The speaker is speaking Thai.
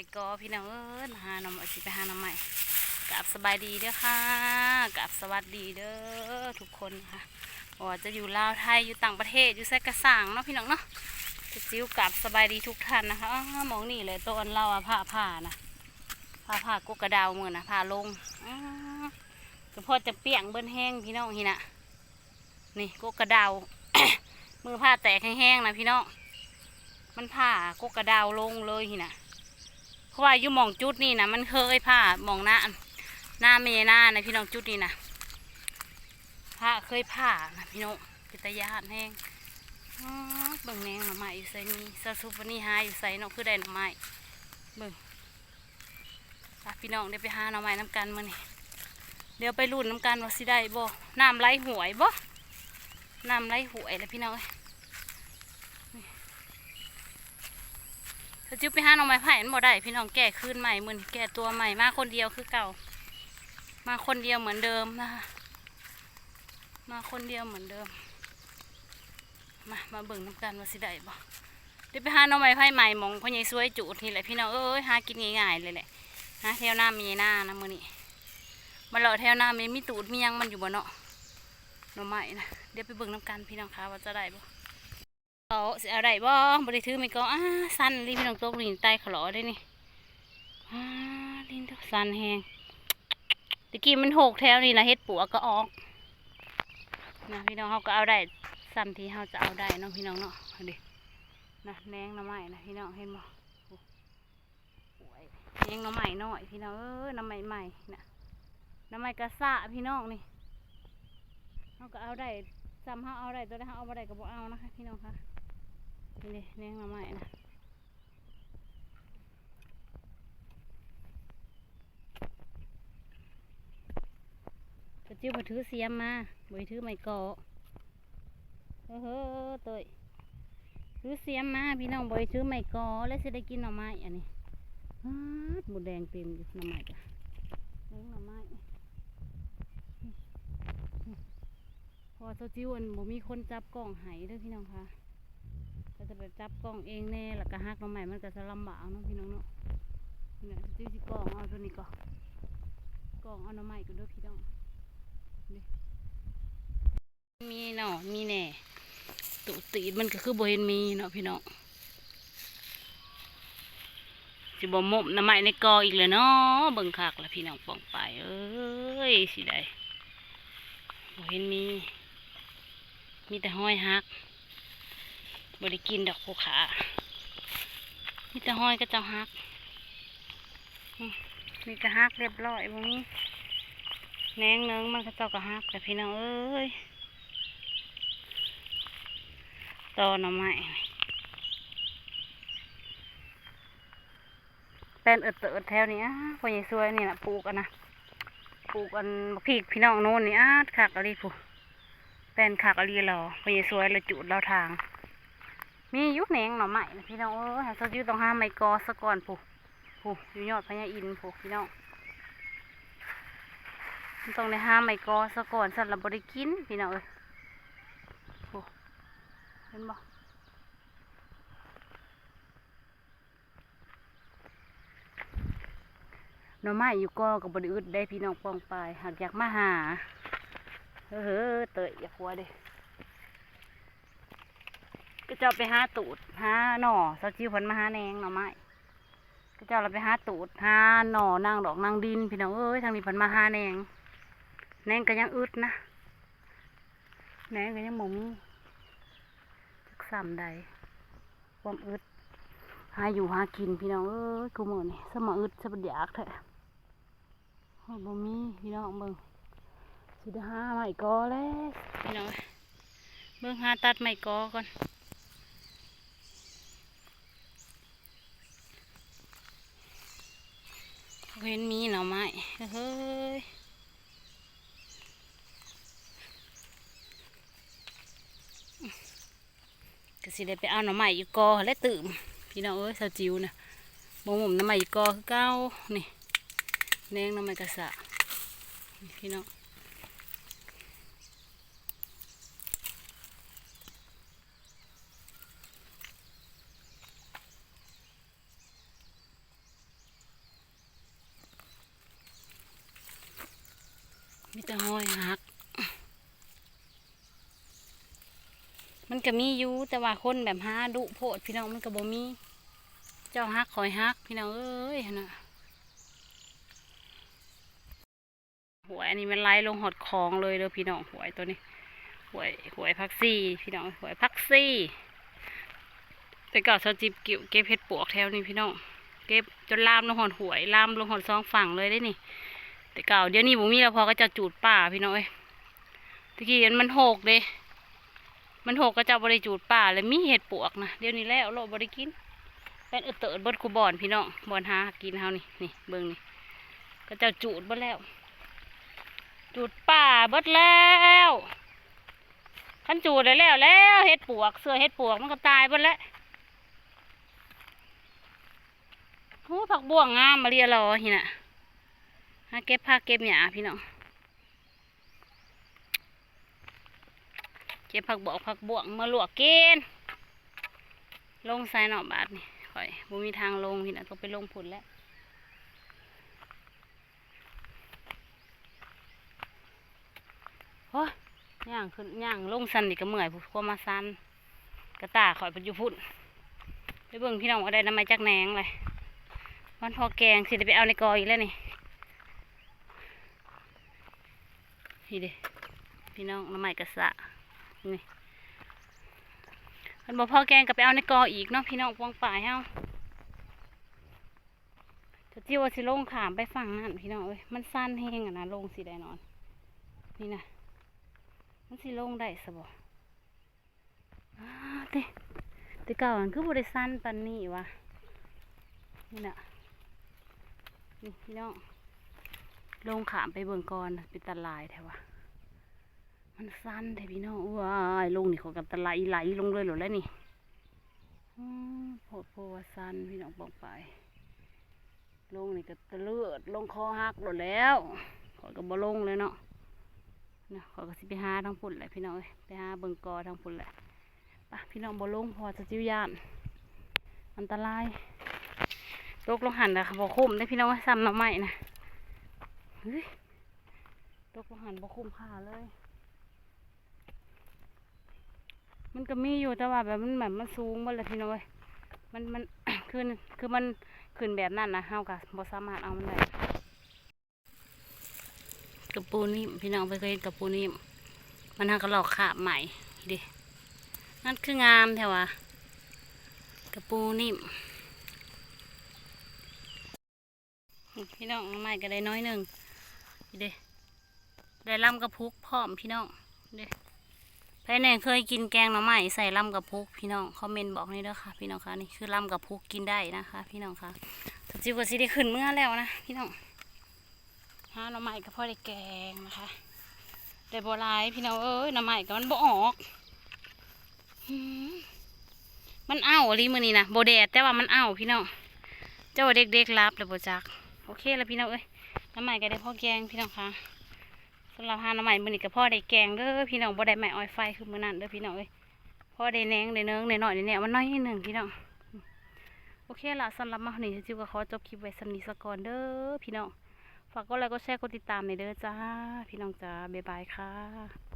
ไปกอพี่น้องมาหาหน่อไม้สิไปหาหน่อไม้กับสบายดีเด้อค่ะกับสวัสดีเด้อทุกคนค่ะว่าจะอยู่ลาวไทยอยู่ต่างประเทศอยู่แซกกระสังเนาะพี่น้องเนาะจะจิ้วกับสบายดีทุกท่านนะคะมองนี่เลยต้นเราอะผ้านะผ้ากกกระดาวมือนะผ้าลงก็พอจะเปียงเบิ้นแห้งพี่น้องนี่นะนี่กกระดาว มือผ้าแตกแห้งๆนะพี่น้องมันผ้ากกกระดาวลงเลยนี่นะเพราะว่าอยู่หมองจุดนี่นะมันเคยผ้าหมองหน้าเมยหน้านะพี่น้องจุดนี่นะผ้าเคยผ้านะพี่น้องปิตยาดแห้งเบิ่งแมงหน่อไม้อยู่ใส่นี่ซาซุปนี่หาอยู่ใส่เนาะคือได้หน่อไม้เบิ่งพี่น้องเดี๋ยวไปหาหน่อไม้น้ำกันมื้อนี้เดี๋ยวไปลุ้นน้ำกันว่าสิได้บ่น้ำไหลหวยบ่น้ำไหลหวยแล้วพี่น้องถ้าจิ้วไปหาหน่อไม้ไผ่มันบ่ได้พี่น้องแก่คืนใหม่มื้อนี้แก่ตัวใหม่มาคนเดียวคือเก่ามาคนเดียวเหมือนเดิมนะคะมาคนเดียวเหมือนเดิมมาเบิ่งน้ำกันว่าสิได้บ่เดี๋ยวไปหาหน่อไม้ไผ่ใหม่มองพ่อใหญ่สวยจุดนี่แหละพี่น้องหากินง่ายๆเลยแหละหาแถวหน้ามีหน้านะมื้อนี้มาเลาะแถวหน้ามีตูดมียังมันอยู่บ่เนาะหน่อไม้นะเดี๋ยวไปเบิ่งน้ำกันพี่น้องคะว่าจะได้บ่สิเอาได้บ่บ่ได้ถือไม่ก็สั้นลิ้นพี่น้องตกลิ้นใต้ขลอได้นี่ลิ้นสั้นแหงตะกี้มันหกแถวนี่นะเฮ็ดปัวก็ออกนะพี่น้องเขาก็เอาได้ซ้ำที่เขาจะเอาได้น้องพี่น้องเนาะดินะแหนงหน่อไม้นะพี่น้องเห็นบ่แหนงหน่อไม้น้อยพี่น้องหน่อไม้ใหม่นะหน่อไม้กระซ่าพี่น้องนี่เขาก็เอาได้ซ้ำเขาเอาได้ตัวได้เขาเอาบ่ได้ก็บ่เอานะคะพี่น้องคะนี่แหนงหน่อไม้นะกระจิ้วมาถือเสียมมาบ่ถือไม้กอเตยถือเสียมมาพี่น้องบ่ถือไม้กอแล้วจะได้กินหน่อไม้อันนี้หมูแดงเต็มอยู่หน่อไม้จ้ะหน่อไม้พอเจ้าจิ้วบ่มีคนจับกล้องหายเด้อพี่น้องค่ะก็จะแบบจับกล้องเองแน่แล้วก็หักหน่อไม้มันก็จะลำบากเนาะพี่น้องเนาะนี่นะจิ้วสิกล้องเอาตัวนี้ก่อนกล้องเอาหน่อไม้กันเด้อพี่น้องมีเนาะมีแน่ตุตีมันก็คือบ่เห็นมีเนาะพี่น้องสิบ่หม่มหน่อไม้ในกออีกเลยเนาะเบิ่งคักแล้วพี่น้องป้องไปสิได้บ่เห็นมีแต่ห้อยหักบ่ได้กินดอกภูขามีแต่ห้อยก็เจ้าหักมีกระหักเรียบร้อยบ่มีแหนงเนืองมันก็เจ้ากระหักแต่พี่น้องตอหน่อไม้เป็นเอิดแถวนี้พ่อใหญ่สวยนี่นะปลูกอันพริกพี่น้องโน่นนี่ขากอะไรผู้เป็นขากอะไรเราพ่อใหญ่สวยเราจุดเราทางมียุคแหนงหน่อไม้พี่น้องหาซอจิ้วต้องห้ามไม้กอสะก่อนผู้อยู่ยอดพญาอินผู้พี่น้องต้องได้ห้ามไม้กอสะก่อนสัตว์เราบริกินพี่น้องผู้เห็นบ่หน่อไม้อยู่ก็กับบริอึดได้พี่น้องปองไปหากอยากมาหาเตยอย่าพัวเด้ก็จะไปหาตูดหาหน่อเสาจิ้วพันมาหาแหนงหน่อไม้ก็จะเราไปหาตูดหาหน่อนางดอกนางดินพี่น้องทางนี้พันมาหาแหนงก็ยังอึดนะแหนงก็ยังหมุนจักซ้ำใดความอึดหาอยู่หากินพี่น้องกูเหมือนนี่สมอึดสะบัดอยากแท้บ่มีพี่น้องเบิ่งสิได้หาไม้กอแล้วพี่น้องเบิ่งหาตัดไม้กอก่อนเว้นมีหน่อไม้ก็สิได้ไปเอาหน่อไม้อยู่กอและตื่มพี่น้องสาวจิ๋วนะบ่หม่มหน่อไม้อยู่กอคือเก้านี่แหนงหน่อไม้กระสะพี่น้อง มีแต่ห้อยหักมันก็มีอยู่แต่ว่าคนแบบหาดุโพดพี่น้องมันก็บ่มีเจ้าฮักคอยฮักพี่น้องเอ้ยนะหวยอันนี้มันไล่ลงหอดคลองเลยเด้อพี่น้องหวยตัวนี้หวยพักซี่พี่น้องหวยพักซี่แต่ก่อนเขาจิบเก็บเห็ดปวกแถวนี้พี่น้องเก็บจนลามลงหอดหวยลามลงหอดซองฝั่งเลยได้นี่แต่เก่าเดี๋ยวนี้บุมีแล้วพอก็จะจูดป่าพี่น้องเอ้ยตะกี้มันหกเลยมันหกก็จะบริจูดป่าเลยมีเห็ดปวกนะเดี๋ยวนี้แล้วเราบริกินเป็นเติร์ดบดคูบอนพี่น้องบอนหากินเฮานี่เบิ่งนี่ก็จะจูดบดแล้วจูดป่าบดแล้วขันจูดแล้วเห็ดปวกเสื้อเห็ดปวกมันก็ตายบดแล้วโอ้ผักบ่วงงามมาเรียรอหิน่ะหาเก็บผักเก็บหญ้าพี่น้องเก็บผักบอกผักบ่วงมาลวกกินลงใส่หน่อบาทนี่ค่อยบ่มีทางลงพี่น่ะต้องไปลงผุนแล้วโอ้ยย่างขึ้นย่างลงสันนี่ก็เมื่อยพวกมาสันกระตาข่อยไปอยู่พุ่นไปเบิ่งพี่น้องว่าได้น้ำไม้จักแหนงเลยวันพอแกงสิได้ไปเอาในกออีกแล้วนี่นี่ดิพี่น้องน้ำไม้กระสะนี่มันบอกพอแกงกับไปเอาในกออีกเนาะพี่น้องปวงป่ายเฮาจะจิ้วสิลงขามไปฝั่งนั่นพี่น้องเอ้ยมันสั้นแห้งอ่ะนะลงสิได้นอนนี่นะมันสิลงได้สบแต่เก่ามันคือบริสั้นปันนี่วะนี่นะนี่พี่น้องลงขามไปเบิ่งก่อนเป็นตะลายแถวะมันสั้นแถวพี่น้องว้ายลงนี่เขากับตะลายไหลลงเลยหรอแล้วนี่โพดโพวสั้นพี่น้องบอกไปลงนี่ก็ตะเลือดลงคอหักหมดแล้วขอกับบลงเลยเนาะนะขอก็สิไปหาทางพุ่นแหละพี่น้องไปหาเบิ่งกอทางพุ่นแหละปะพี่น้องบลงพอจะจิ้วยานอันตรายตกลงหันนะบ่คุ้มได้พี่น้องซ้ำน้ำใหม่นะเฮ้ยตกลงหันบ่คุ้มค่าเลยมันก็มีอยู่แต่ว่าแบบมันสูงหมดเลยพี่น้องมัน คือมันขึ้นแบบนั้นนะเฮากับบ่สามารถเอามันได้กระปูนิ่มพี่น้องไปเคยเห็นกระปูนิ่มมันหากระหลอกขาบใหม่ดินั่นคืองามแถวะกระปูนิ่มพี่น้องใหม่ก็ได้น้อยหนึ่งดิได้ลำกระพุกพร้อมพี่น้องดิใครเนี่ยเคยกินแกงหน่อไม้ใส่ลำกระพุกพี่น้องคอมเมนต์บอกนี่เด้อค่ะพี่น้องคะนี่คือลำกระพุกกินได้นะคะพี่น้องคะจิ๋วก็สิได้ขึ้นเมื่อแล้วนะพี่น้องหาหน่อไม้ก็พอได้แกงนะคะได้บัวลายพี่น้องเอ้ยหน่อไม้ก็มันบ่ออกมันเอ้าลีมือนี่นะโบแดดแต่ว่ามันเอ้าพี่น้องเจ้าเด็กๆรับเลยโบจักโอเคแล้วพี่น้องเอ้ยหน่อไม้ก็ได้พ่อแกงพี่น้องคะสำหรับหาหน่อไม้มือนี่ก็พ่อได้แกงเด้อพี่น้องบ่ได้ไม้อ้อยไฟคือมือนั่นเด้อพี่น้องเอ้ยพ่อได้แหนงได้เนื้อได้หน่อยเนี่ยมันน้อยนิดหนึ่งพี่น้องโอเคละสำหรับมาหนิจิ๋วก็ขอจบคลิปไว้สำนีสก่อนเด้อพี่น้องฝากกดไลค์กดแชร์กดติดตามในเด้อจ้าพี่น้องจ้าบ๊ายบายค่ะ